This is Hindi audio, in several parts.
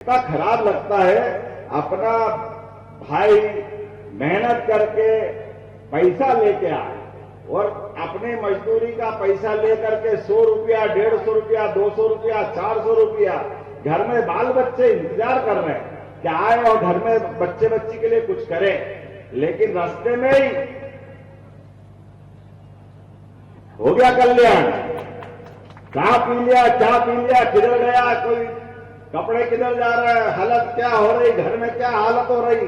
इतना खराब लगता है, अपना भाई मेहनत करके पैसा लेके आए और अपने मजदूरी का पैसा लेकर के 100 रुपया, 150 रुपया, 200 रुपया, 400 रुपया, घर में बाल बच्चे इंतजार कर रहे हैं कि आए और घर में बच्चे बच्ची के लिए कुछ करें, लेकिन रास्ते में ही हो गया कल्याण। चाह पी लिया, किधर गया, कोई कपड़े किधर जा रहे हैं, हालत क्या हो रही, घर में क्या हालत हो रही,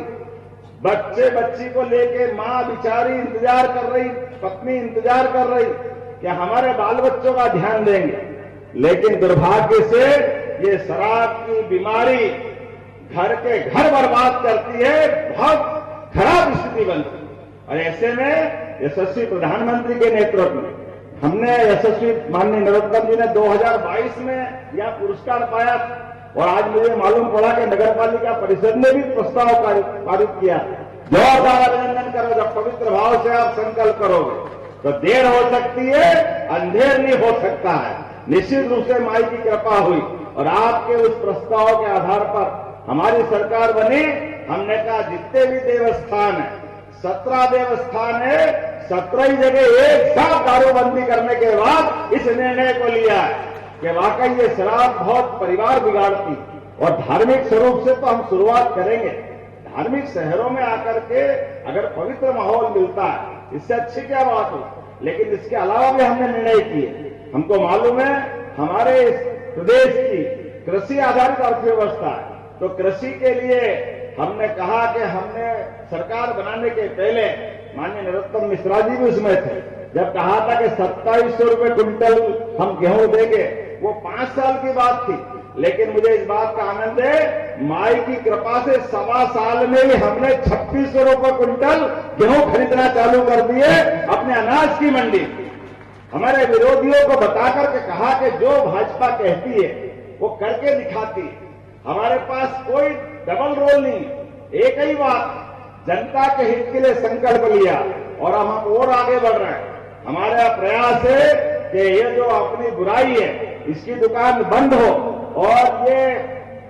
बच्चे बच्ची को लेके मां बिचारी इंतजार कर रही, पत्नी इंतजार कर रही कि हमारे बाल बच्चों का ध्यान देंगे। लेकिन दुर्भाग्य से ये शराब की बीमारी घर के घर बर्बाद करती है, बहुत खराब स्थिति बनती है। और ऐसे में यशस्वी प्रधानमंत्री के नेतृत्व में हमने यशस्वी माननीय नरोत्तम जी ने 2022 में यह पुरस्कार पाया और आज मुझे मालूम पड़ा कि नगर पालिका परिषद ने भी प्रस्ताव पारित किया। जोरदार अभिनंदन करो, जब पवित्र भाव से आप संकल्प करोगे तो देर हो सकती है, अंधेर नहीं हो सकता है। निश्चित रूप से माई की कृपा हुई और आपके उस प्रस्ताव के आधार पर हमारी सरकार बनी। हमने कहा जितने भी देवस्थान है, 17 देवस्थान है, 17 ही जगह एक साथ दारूबंदी करने के बाद इस निर्णय को लिया है कि वाकई ये शराब बहुत परिवार बिगाड़ती। और धार्मिक स्वरूप से तो हम शुरुआत करेंगे, धार्मिक शहरों में आकर के अगर पवित्र माहौल मिलता है, इससे अच्छी क्या बात हो। लेकिन इसके अलावा भी हमने निर्णय किए। हमको मालूम है हमारे इस प्रदेश की कृषि आधारित अर्थव्यवस्था है, तो कृषि के लिए हमने कहा कि हमने सरकार बनाने के पहले माननीय नरोत्तम मिश्रा जी भी उसमें थे, जब कहा था कि 2700 रुपये क्विंटल हम गेहूं देंगे, वो 5 साल की बात थी। लेकिन मुझे इस बात का आनंद है, माई की कृपा से 1.25 साल में ही हमने 2600 रुपये क्विंटल गेहूं खरीदना चालू कर दिए अपने अनाज की मंडी। हमारे विरोधियों को बताकर के कहा कि जो भाजपा कहती है वो करके दिखाती है, हमारे पास कोई डबल रोल नहीं, एक ही बात, जनता के हित के लिए संकल्प लिया और हम और आगे बढ़ रहे हैं। हमारा प्रयास है कि ये जो अपनी बुराई है इसकी दुकान बंद हो और ये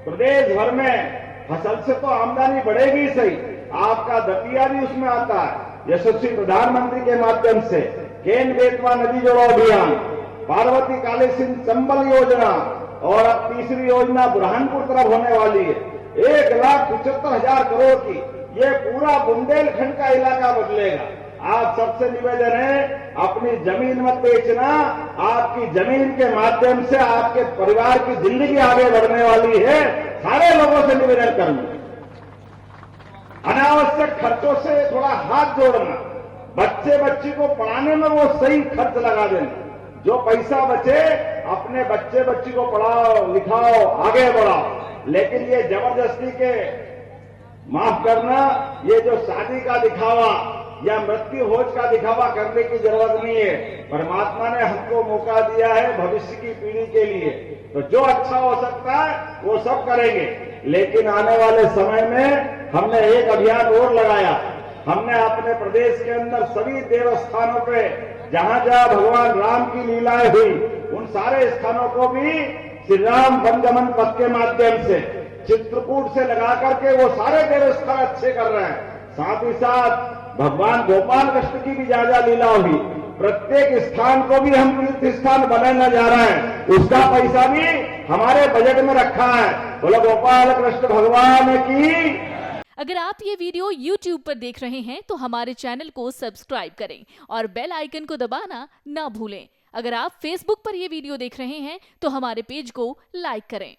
प्रदेश भर में फसल से तो आमदनी बढ़ेगी सही, आपका दतिया भी उसमें आता है। यशस्वी प्रधानमंत्री के माध्यम से केन बेतवा नदी जोड़ो अभियान, पार्वती काली सिंह चंबल योजना और अब तीसरी योजना बुरहानपुर तरफ होने वाली है। 1,75,000 करोड़ की ये पूरा बुंदेलखंड का इलाका बदलेगा। आप सबसे निवेदन है, अपनी जमीन मत बेचना, आपकी जमीन के माध्यम से आपके परिवार की जिंदगी आगे बढ़ने वाली है। सारे लोगों से निवेदन करूंगा, अनावश्यक खर्चों से थोड़ा हाथ जोड़ना, बच्चे बच्ची को पढ़ाने में वो सही खर्च लगा देना, जो पैसा बचे अपने बच्चे बच्ची को पढ़ाओ लिखाओ आगे बढ़ाओ। लेकिन ये जबरदस्ती के, माफ करना, ये जो शादी का दिखावा या मृत्यु भोज का दिखावा करने की जरूरत नहीं है। परमात्मा ने हमको मौका दिया है भविष्य की पीढ़ी के लिए, तो जो अच्छा हो सकता है वो सब करेंगे। लेकिन आने वाले समय में हमने एक अभियान और लगाया। हमने अपने प्रदेश के अंदर सभी देवस्थानों पे जहां जहां भगवान राम की लीलाएं हुई, उन सारे स्थानों को भी श्री राम वनगमन पथ के माध्यम से चित्रकूट से लगा करके वो सारे देवस्थान अच्छे कर रहे हैं। साथ ही साथ भगवान गोपाल कृष्ण की भी ज्यादा लीला हुई, प्रत्येक स्थान को भी हम तीर्थ स्थान बनाने जा रहे हैं, उसका पैसा भी हमारे बजट में रखा है। बोलो गोपाल कृष्ण भगवान की। अगर आप ये वीडियो YouTube पर देख रहे हैं तो हमारे चैनल को सब्सक्राइब करें और बेल आइकन को दबाना ना भूलें। अगर आप Facebook पर ये वीडियो देख रहे हैं तो हमारे पेज को लाइक करें।